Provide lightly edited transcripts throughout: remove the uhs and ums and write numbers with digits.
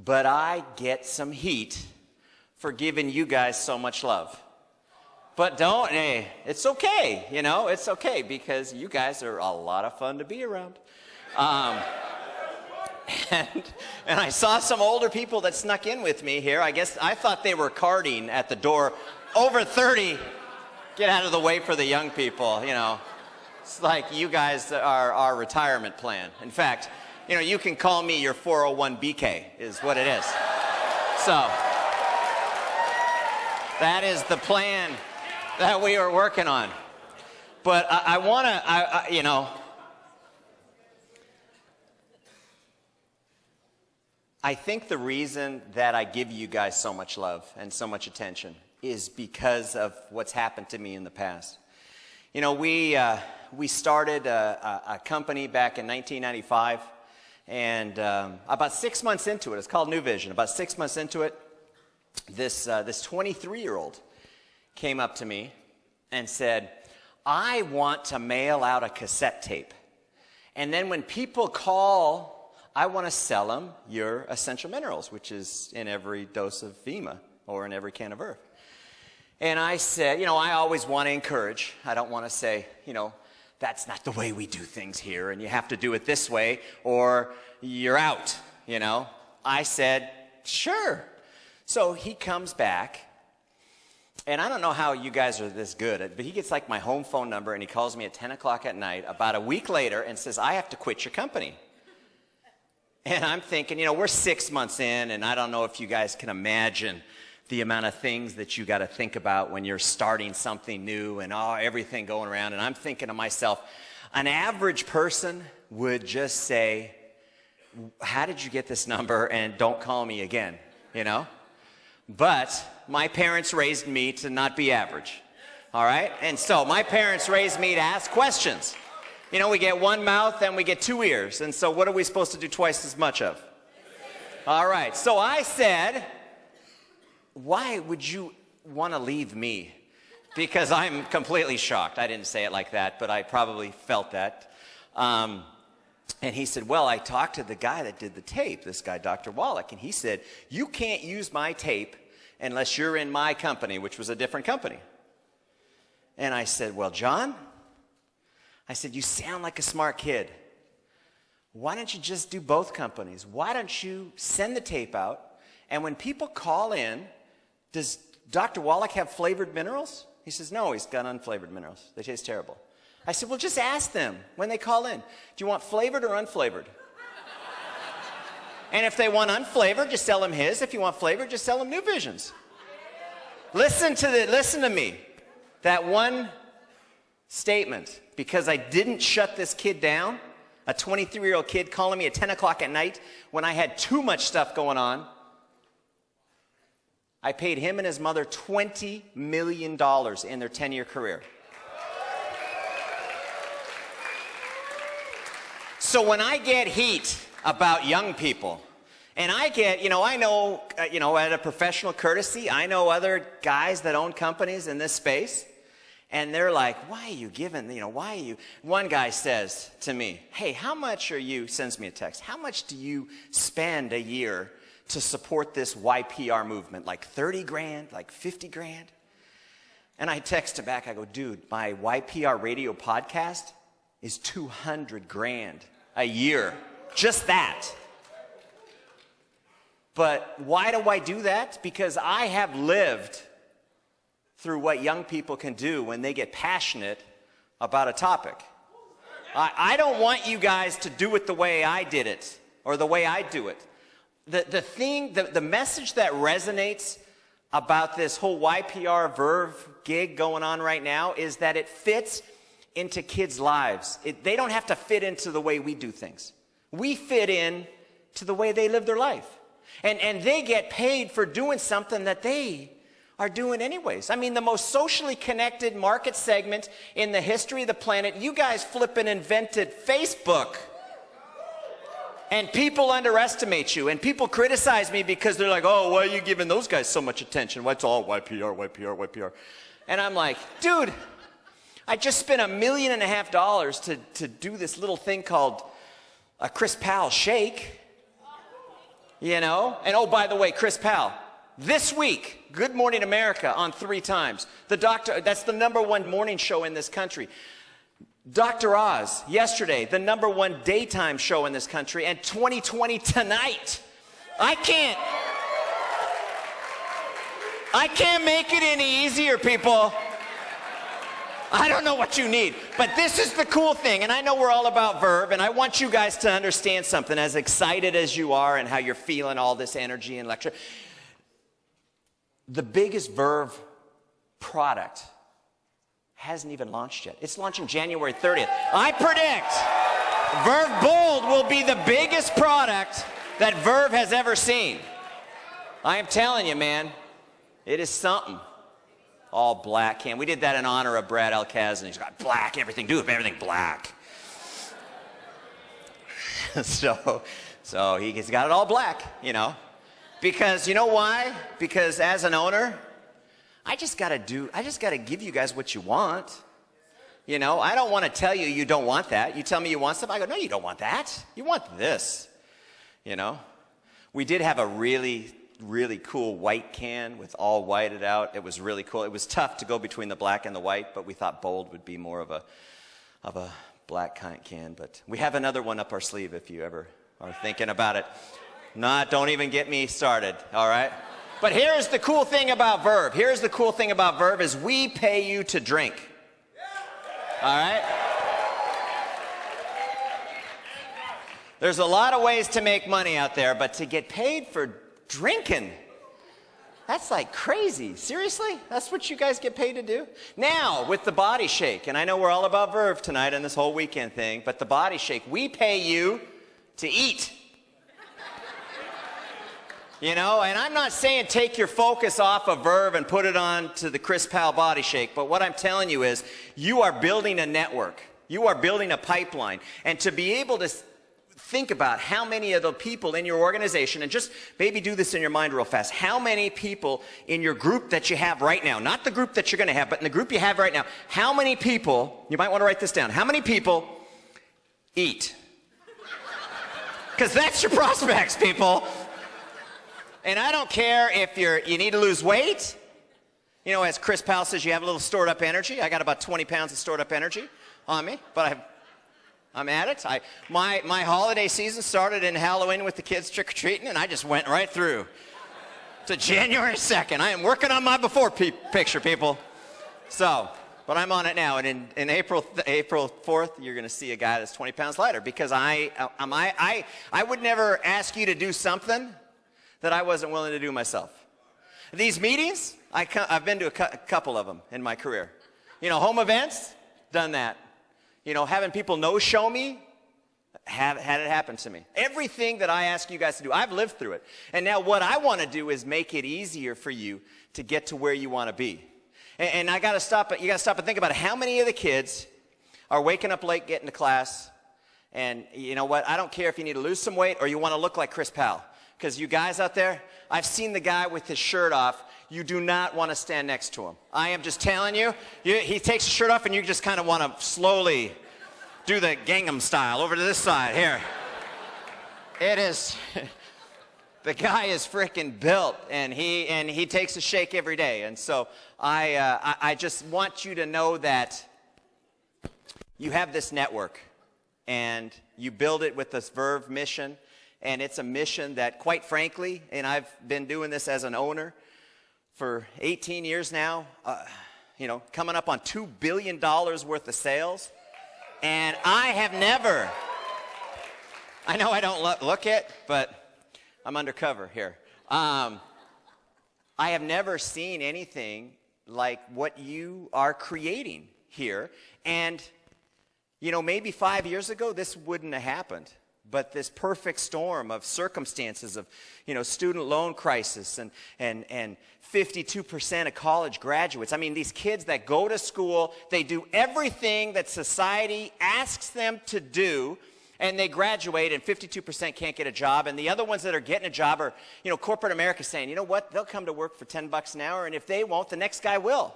but I get some heat for giving you guys so much love. But hey, it's okay, you know, it's okay because you guys are a lot of fun to be around. And I saw some older people that snuck in with me here. I guess I thought they were carding at the door. Over 30, get out of the way for the young people, you know. It's like you guys are our retirement plan. In fact, you know, you can call me your 401 BK is what it is. So that is the plan that we are working on. But I want to, you know, I think the reason that I give you guys so much love and so much attention is because of what's happened to me in the past. You know, we started a company back in 1995, and about 6 months into it, it's called New Vision. About 6 months into it, this 23-year-old came up to me and said, I want to mail out a cassette tape. And then when people call, I want to sell them your essential minerals, which is in every dose of Vemma or in every can of Earth. And I said, you know, I always want to encourage. I don't want to say, you know, that's not the way we do things here, and you have to do it this way, or you're out, you know. I said, sure. So he comes back, and I don't know how you guys are this good, but he gets like my home phone number, and he calls me at 10 o'clock at night about a week later and says, I have to quit your company. And I'm thinking, you know, we're 6 months in, and I don't know if you guys can imagine the amount of things that you got to think about when you're starting something new and everything going around. And I'm thinking to myself, an average person would just say, how did you get this number, and don't call me again, you know? But my parents raised me to not be average, all right? And so my parents raised me to ask questions. You know, we get one mouth and we get two ears. And so what are we supposed to do twice as much of? All right. So I said, why would you want to leave me? Because I'm completely shocked. I didn't say it like that, but I probably felt that. And he said, well, I talked to the guy that did the tape, this guy, Dr. Wallach, and he said, you can't use my tape unless you're in my company, which was a different company. And I said, well, John, I said, you sound like a smart kid. Why don't you just do both companies? Why don't you send the tape out, and when people call in, does Dr. Wallach have flavored minerals? He says, no, he's got unflavored minerals. They taste terrible. I said, well, just ask them when they call in. Do you want flavored or unflavored? And if they want unflavored, just sell them his. If you want flavored, just sell them New Vision's. Listen to me. That one statement, because I didn't shut this kid down, a 23-year-old kid calling me at 10 o'clock at night when I had too much stuff going on. I paid him and his mother $20 million in their 10-year career. So when I get heat about young people, and I get, you know, I know, at a professional courtesy, I know other guys that own companies in this space, and they're like, why are you giving, why are you, one guy says to me, hey, how much sends me a text, how much do you spend a year to support this YPR movement? Like 30 grand, like 50 grand? And I text him back, I go, dude, my YPR radio podcast is 200 grand a year, just that. But why do I do that? Because I have lived through what young people can do when they get passionate about a topic. I don't want you guys to do it the way I did it, or the way I do it. The message that resonates about this whole YPR Verve gig going on right now is that it fits into kids' lives. They don't have to fit into the way we do things. We fit in to the way they live their life. And they get paid for doing something that they are doing anyways. I mean, the most socially connected market segment in the history of the planet, you guys flipping invented Facebook. And people underestimate you, and people criticize me because they're like, oh, why are you giving those guys so much attention? What's all YPR, YPR, YPR? And I'm like, dude, I just spent $1.5 million to do this little thing called a Chris Powell shake. you know? And oh, by the way, Chris Powell, this week, Good Morning America on 3 times. That's the #1 morning show in this country. Dr. Oz, yesterday, the #1 daytime show in this country, and 2020 tonight. I can't make it any easier, people. I don't know what you need, but this is the cool thing, and I know we're all about Verve, and I want you guys to understand something, as excited as you are and how you're feeling all this energy and lecture. The biggest Verve product hasn't even launched yet. It's launching January 30th. I predict Verve Bold will be the biggest product that Verve has ever seen. I am telling you, man, it is something. All black can. We did that in honor of Brad Alcaz, and he's got black everything. Do everything black. so he's got it all black, you know. Because you know why? Because as an owner, I just gotta give you guys what you want. You know, I don't want to tell you don't want that. You tell me you want stuff, I go, no, you don't want that. You want this. You know? We did have a really cool white can with all whited out. It was really cool. It was tough to go between the black and the white, but we thought Bold would be more of a black can. But we have another one up our sleeve if you ever are thinking about it. Don't even get me started, all right? But here's the cool thing about Verve. Here's the cool thing about Verve is we pay you to drink. All right? There's a lot of ways to make money out there, but to get paid for drinking, that's like crazy. Seriously? That's what you guys get paid to do? Now, with the Body Shake, and I know we're all about Verve tonight and this whole weekend thing, but the Body Shake, we pay you to eat. You know, and I'm not saying take your focus off of Verve and put it on to the Chris Powell Body Shake, but what I'm telling you is you are building a network. You are building a pipeline. And to be able to think about how many of the people in your organization, and just maybe do this in your mind real fast, how many people in your group that you have right now, not the group that you're going to have, but in the group you have right now, how many people, you might want to write this down, how many people eat? Because that's your prospects, people. And I don't care if you need to lose weight. You know, as Chris Powell says, you have a little stored up energy. I got about 20 pounds of stored up energy on me, but I'm at it. My holiday season started in Halloween with the kids trick-or-treating, and I just went right through to January 2nd. I am working on my before picture, people. So, but I'm on it now, and in April 4th, you're going to see a guy that's 20 pounds lighter, because I would never ask you to do something that I wasn't willing to do myself. These meetings, I've been to a couple of them in my career. You know, home events, done that. You know, having people no-show me, had it happen to me. Everything that I ask you guys to do, I've lived through it. And now what I want to do is make it easier for you to get to where you want to be. And you got to stop and think about it. How many of the kids are waking up late, getting to class, and you know what? I don't care if you need to lose some weight or you want to look like Chris Powell. Because you guys out there, I've seen the guy with his shirt off. You do not want to stand next to him. I am just telling you, he takes his shirt off and you just kind of want to slowly do the Gangnam style over to this side. Here. It is, the guy is freaking built, and he takes a shake every day. And so I just want you to know that you have this network, and you build it with this Verve mission. And it's a mission that, quite frankly, and I've been doing this as an owner for 18 years now, you know, coming up on $2 billion worth of sales. And I have never, I know I don't look it, but I'm undercover here. I have never seen anything like what you are creating here. And, you know, maybe 5 years ago, this wouldn't have happened. But this perfect storm of circumstances of, you know, student loan crisis and 52% of college graduates. I mean, these kids that go to school, they do everything that society asks them to do, and they graduate, and 52% can't get a job. And the other ones that are getting a job are, you know, corporate America saying, you know what, they'll come to work for $10 an hour, and if they won't, the next guy will.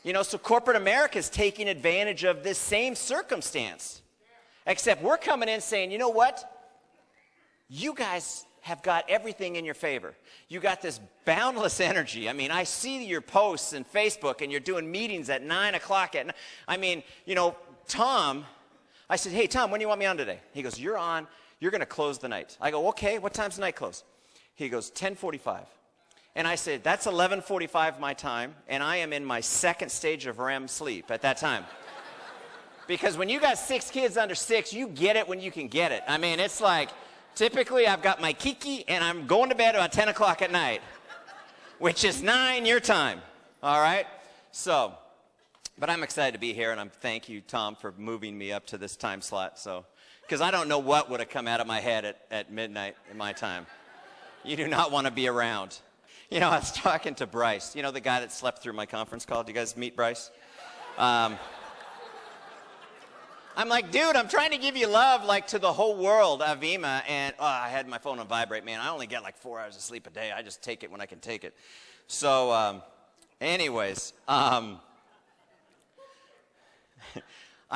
You know, so corporate America is taking advantage of this same circumstance. Except we're coming in saying, you know what? You guys have got everything in your favor. You got this boundless energy. I mean, I see your posts in Facebook, and you're doing meetings at 9 o'clock at night. I mean, you know, Tom, I said, hey, Tom, when do you want me on today? He goes, you're on. You're going to close the night. I go, okay, what time's the night close? He goes, 10:45. And I said, that's 11:45 my time, and I am in my second stage of REM sleep at that time. Because when you got 6 kids under 6, you get it when you can get it. I mean, it's like, typically I've got my kiki, and I'm going to bed about 10 o'clock at night, which is 9 your time, all right? So, but I'm excited to be here, and I'm thank you, Tom, for moving me up to this time slot. So, because I don't know what would have come out of my head at midnight in my time. You do not want to be around. You know, I was talking to Bryce, you know, the guy that slept through my conference call. Do you guys meet Bryce? I'm like, dude, I'm trying to give you love, like, to the whole world, Vemma, and I had my phone on vibrate, man. I only get like 4 hours of sleep a day. I just take it when I can take it. So, anyways, I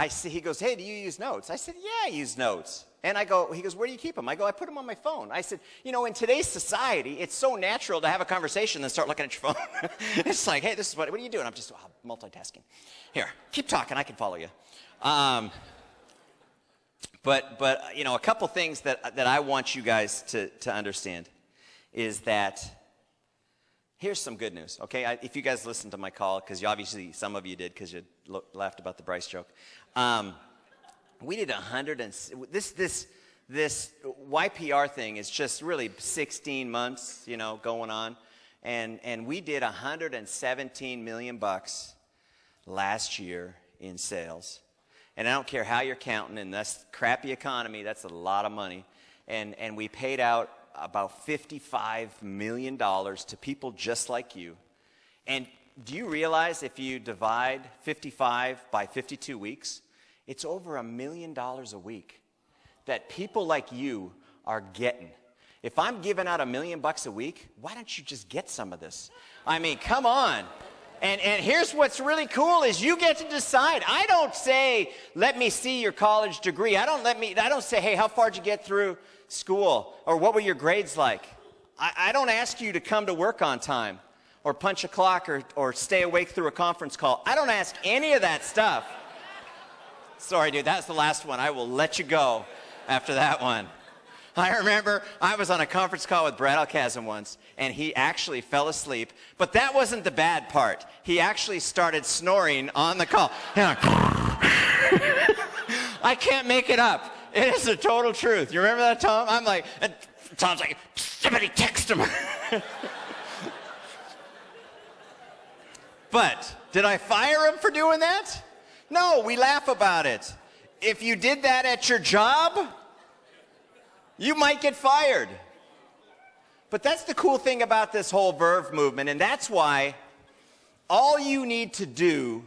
see, he goes, hey, do you use notes? I said, yeah, I use notes. And I go, he goes, where do you keep them? I go, I put them on my phone. I said, you know, in today's society, it's so natural to have a conversation and start looking at your phone. It's like, hey, this is what are you doing? I'm just multitasking. Here, keep talking. I can follow you. But you know, a couple things that I want you guys to understand is that here's some good news, okay? If you guys listened to my call, because obviously some of you did because you laughed about the Bryce joke. We did this YPR thing is just really 16 months, you know, going on, and we did $117 million last year in sales. And I don't care how you're counting, and that's crappy economy, that's a lot of money. And we paid out about $55 million to people just like you. And do you realize if you divide 55 by 52 weeks, it's over $1 million a week that people like you are getting. If I'm giving out $1 million a week, why don't you just get some of this? I mean, come on. And here's what's really cool is you get to decide. I don't say, let me see your college degree. I don't say, hey, how far did you get through school? Or what were your grades like? I don't ask you to come to work on time or punch a clock or stay awake through a conference call. I don't ask any of that stuff. Sorry, dude, that's the last one. I will let you go after that one. I remember I was on a conference call with Brad Alcazan once, and he actually fell asleep. But that wasn't the bad part. He actually started snoring on the call. I can't make it up. It is the total truth. You remember that, Tom? I'm like, and Tom's like, somebody text him. But did I fire him for doing that? No, we laugh about it. If you did that at your job, you might get fired. But that's the cool thing about this whole Verve movement, and that's why all you need to do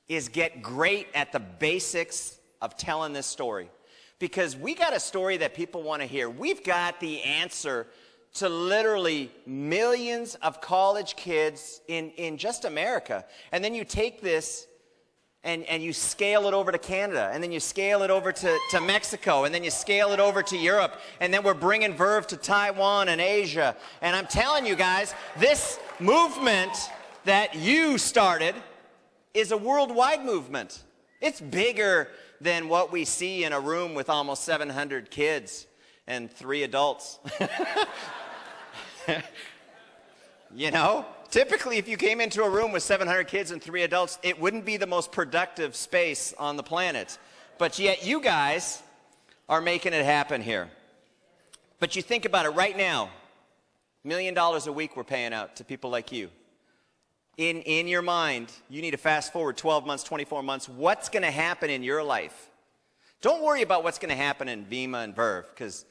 is get great at the basics of telling this story. Because we got a story that people want to hear. We've got the answer to literally millions of college kids in just America. And then you take this and you scale it over to Canada, and then you scale it over to Mexico, and then you scale it over to Europe, and then we're bringing Verve to Taiwan and Asia. And I'm telling you guys, this movement that you started is a worldwide movement. It's bigger than what we see in a room with almost 700 kids and 3 adults. You know? Typically, if you came into a room with 700 kids and 3 adults, it wouldn't be the most productive space on the planet. But yet you guys are making it happen here. But you think about it right now, $1 million a week we're paying out to people like you. In your mind, you need to fast forward 12 months, 24 months. What's going to happen in your life? Don't worry about what's going to happen in Vemma and Verve, because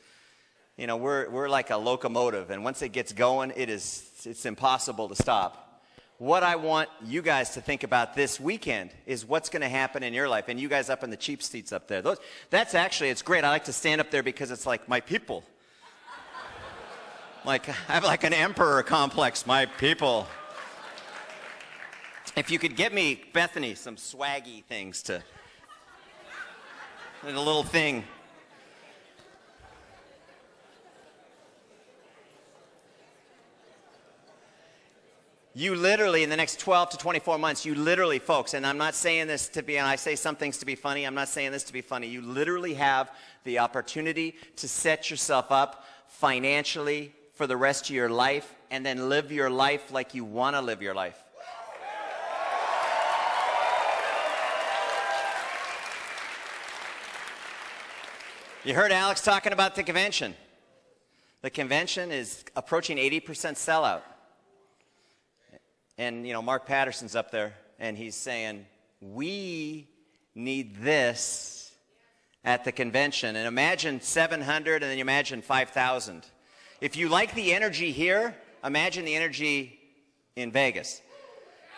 you know, we're like a locomotive, and once it gets going, it's impossible to stop. What I want you guys to think about this weekend is what's going to happen in your life, and you guys up in the cheap seats up there. That's actually, it's great. I like to stand up there because it's like my people. Like, I have like an emperor complex, my people. If you could get me, Bethany, some swaggy things to, and a little thing. You literally, in the next 12 to 24 months, you literally, folks, and I'm not saying this to be, and I say some things to be funny, I'm not saying this to be funny, you literally have the opportunity to set yourself up financially for the rest of your life and then live your life like you want to live your life. You heard Alex talking about the convention. The convention is approaching 80% sellout. And, you know, Mark Patterson's up there, and he's saying, we need this at the convention. And imagine 700, and then you imagine 5,000. If you like the energy here, imagine the energy in Vegas.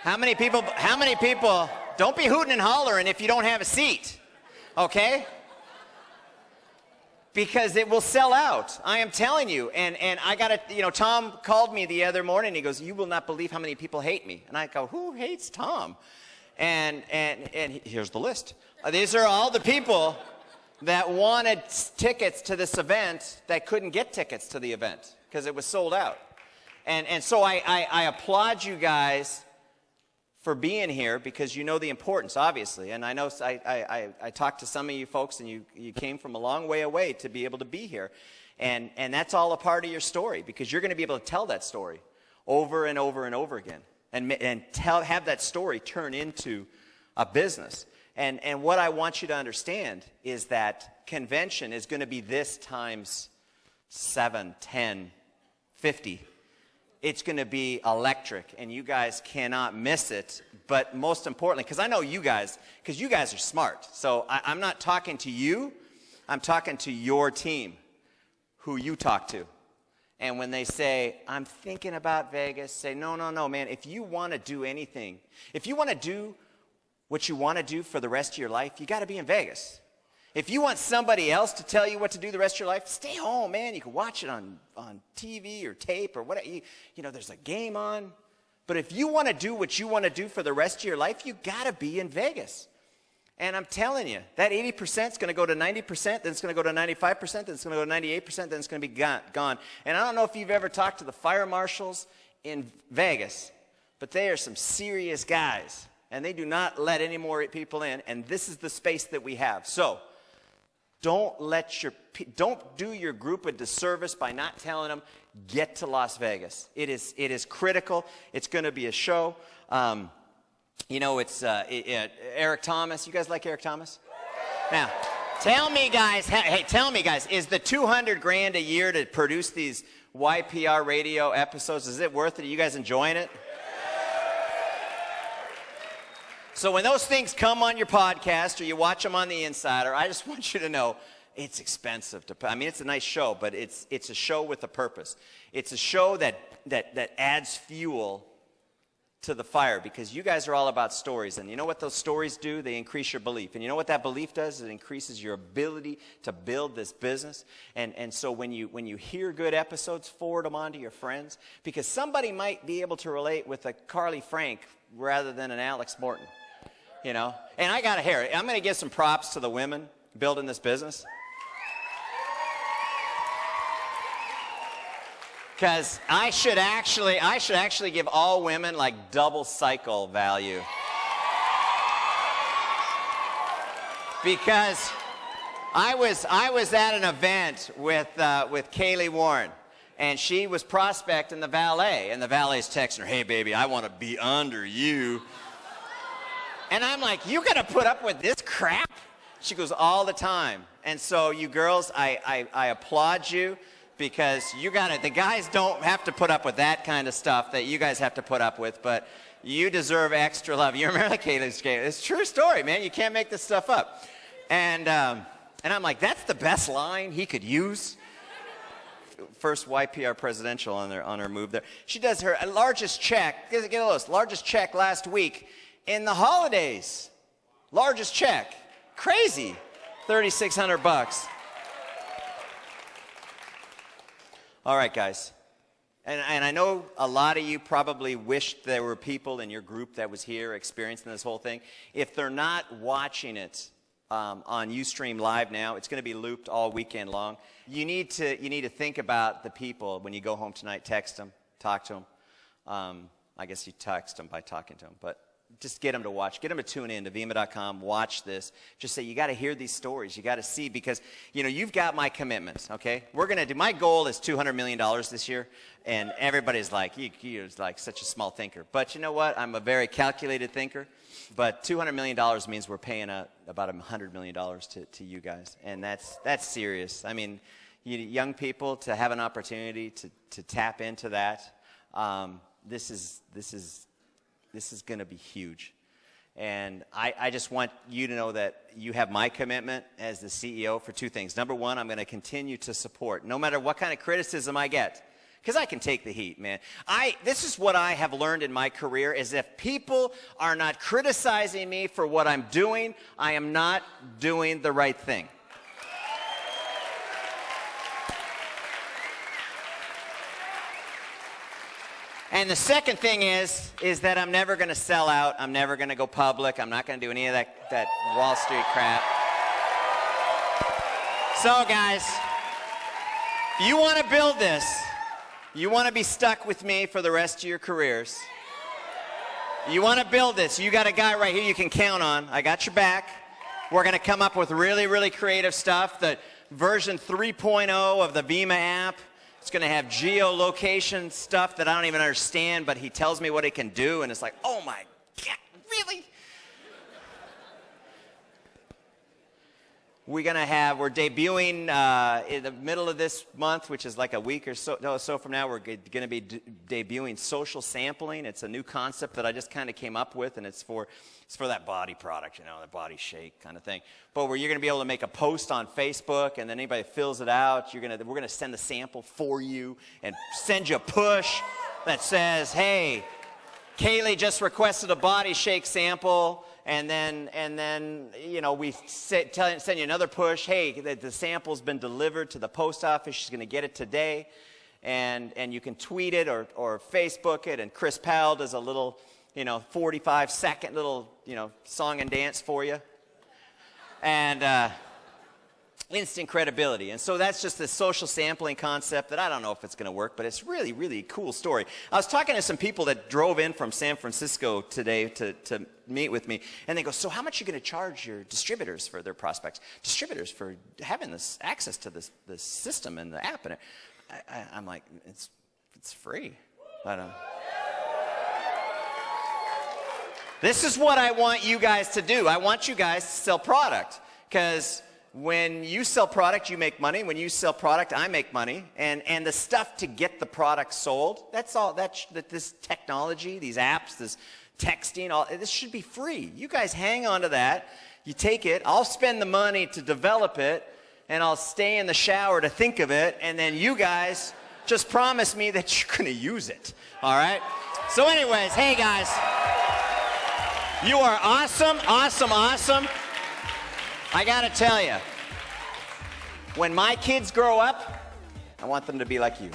How many people, don't be hooting and hollering if you don't have a seat, okay? Because it will sell out. I am telling you. And I got to, you know, Tom called me the other morning. He goes, you will not believe how many people hate me. And I go, who hates Tom? And here's the list. These are all the people that wanted tickets to this event that couldn't get tickets to the event because it was sold out. And so I applaud you guys for being here because you know the importance, obviously. And I know I talked to some of you folks, and you came from a long way away to be able to be here. And that's all a part of your story because you're going to be able to tell that story over and over and over again and have that story turn into a business. And what I want you to understand is that convention is going to be this times 7, 10, 50. It's going to be electric, and you guys cannot miss it. But most importantly, because I know you guys, because you guys are smart. So I'm not talking to you. I'm talking to your team, who you talk to. And when they say, I'm thinking about Vegas, say, no, man. If you want to do anything, if you want to do what you want to do for the rest of your life, you got to be in Vegas. If you want somebody else to tell you what to do the rest of your life, stay home, man. You can watch it on TV or tape or whatever. You know, there's a game on. But if you want to do what you want to do for the rest of your life, you got to be in Vegas. And I'm telling you, that 80% is going to go to 90%, then it's going to go to 95%, then it's going to go to 98%, then it's going to be gone. And I don't know if you've ever talked to the fire marshals in Vegas, but they are some serious guys. And they do not let any more people in. And this is the space that we have. So don't do your group a disservice by not telling them, get to Las Vegas. It is critical. It's going to be a show. You know, it's Eric Thomas. You guys like Eric Thomas? Now, tell me, guys, is the $200,000 a year to produce these YPR radio episodes, is it worth it? Are you guys enjoying it? So when those things come on your podcast or you watch them on the Insider, I just want you to know it's expensive to put. I mean, it's a nice show, but it's a show with a purpose. It's a show that adds fuel to the fire because you guys are all about stories. And you know what those stories do? They increase your belief. And you know what that belief does? It increases your ability to build this business. And so when you hear good episodes, forward them on to your friends because somebody might be able to relate with a Carly Frank rather than an Alex Morton. You know, and I got to hear it. I'm going to give some props to the women building this business. Because I should actually give all women like double cycle value. Because I was at an event with Kaylee Warren, and she was prospecting the valet, and the valet's texting her, "Hey baby, I want to be under you." And I'm like, you got to put up with this crap? She goes, all the time. And so you girls, I applaud you because you got it. The guys don't have to put up with that kind of stuff that you guys have to put up with, but you deserve extra love. You remember Kaylee's game? It's a true story, man. You can't make this stuff up. And I'm like, that's the best line he could use. First YPR presidential on her move there. She does her largest check, get a list, largest check last week in the holidays. Largest check. Crazy. $3,600. All right, guys. And I know a lot of you probably wished there were people in your group that was here experiencing this whole thing. If they're not watching it on Ustream Live now, it's going to be looped all weekend long. You need to think about the people when you go home tonight. Text them, talk to them. I guess you text them by talking to them, but just get them to watch. Get them to tune in to Vemma.com, watch this. Just say, you got to hear these stories. You got to see, because, you know, you've got my commitments, okay? We're going to do, my goal is $200 million this year, and everybody's like, you're like such a small thinker. But you know what? I'm a very calculated thinker, but $200 million means we're paying about $100 million to you guys, and that's serious. I mean, young people, to have an opportunity to tap into that, this is going to be huge. And I just want you to know that you have my commitment as the CEO for two things. Number one, I'm going to continue to support, no matter what kind of criticism I get, because I can take the heat, man. This is what I have learned in my career, is if people are not criticizing me for what I'm doing, I am not doing the right thing. And the second thing is that I'm never going to sell out. I'm never going to go public. I'm not going to do any of that Wall Street crap. So, guys, if you want to build this, you want to be stuck with me for the rest of your careers, you want to build this, you got a guy right here you can count on. I got your back. We're going to come up with really, really creative stuff. The version 3.0 of the Vemma app. It's going to have geolocation stuff that I don't even understand, but he tells me what it can do, and it's like, oh my God, really? We're debuting in the middle of this month, which is like a week or so from now, we're going to be debuting social sampling. It's a new concept that I just kind of came up with, and it's for that body product, you know, the body shake kind of thing. But where you're going to be able to make a post on Facebook, and then anybody fills it out, we're going to send the sample for you and send you a push that says, hey, Kaylee just requested a body shake sample. And then you know, we send you another push. Hey, the sample's been delivered to the post office. She's going to get it today, and you can tweet it or Facebook it. And Chris Powell does a little, 45-second little, song and dance for you, and instant credibility. And so that's just the social sampling concept that I don't know if it's going to work, but it's really, really a cool story. I was talking to some people that drove in from San Francisco today to meet with me, and they go, so how much are you going to charge your distributors for their prospects, distributors for having this access to this system and the app? And I'm like, it's free. This is what I want you guys to do. I want you guys to sell product, because when you sell product, you make money. When you sell product, I make money. And the stuff to get the product sold, that's all. This technology, these apps, this texting, this should be free. You guys hang on to that. You take it. I'll spend the money to develop it, and I'll stay in the shower to think of it. And then you guys just promise me that you're going to use it. All right? So anyways, hey, guys. You are awesome, awesome, awesome. I got to tell you, when my kids grow up, I want them to be like you.